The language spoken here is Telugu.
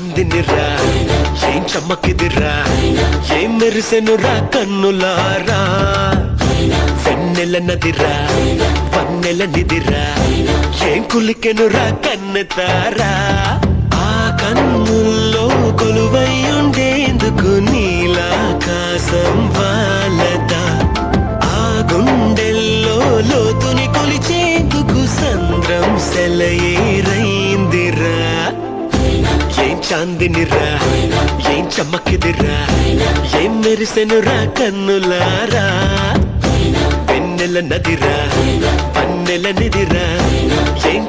చాందినిరా ఏం చమ్మకిదిరా ఏం మెరిసెనురా కన్నులారా వెన్నెల నదిరా వన్నెల నిదిరా ఏం కులికెనురా కన్నెతారా ఆ కన్నుల్లో కొలువై ఉండేందుకు నీలాకాశం వాలదా ఆ గుండెల్లో లోతుని కొలిచేందుకు సంద్రం సెలయేరైందిరా ఏం చాందినిరా ఏం చమ్మకిదిరా ఏం మెరిసెనురా కన్నులారా వెన్నెల నదిరా పన్నెల నిదిరా ఏం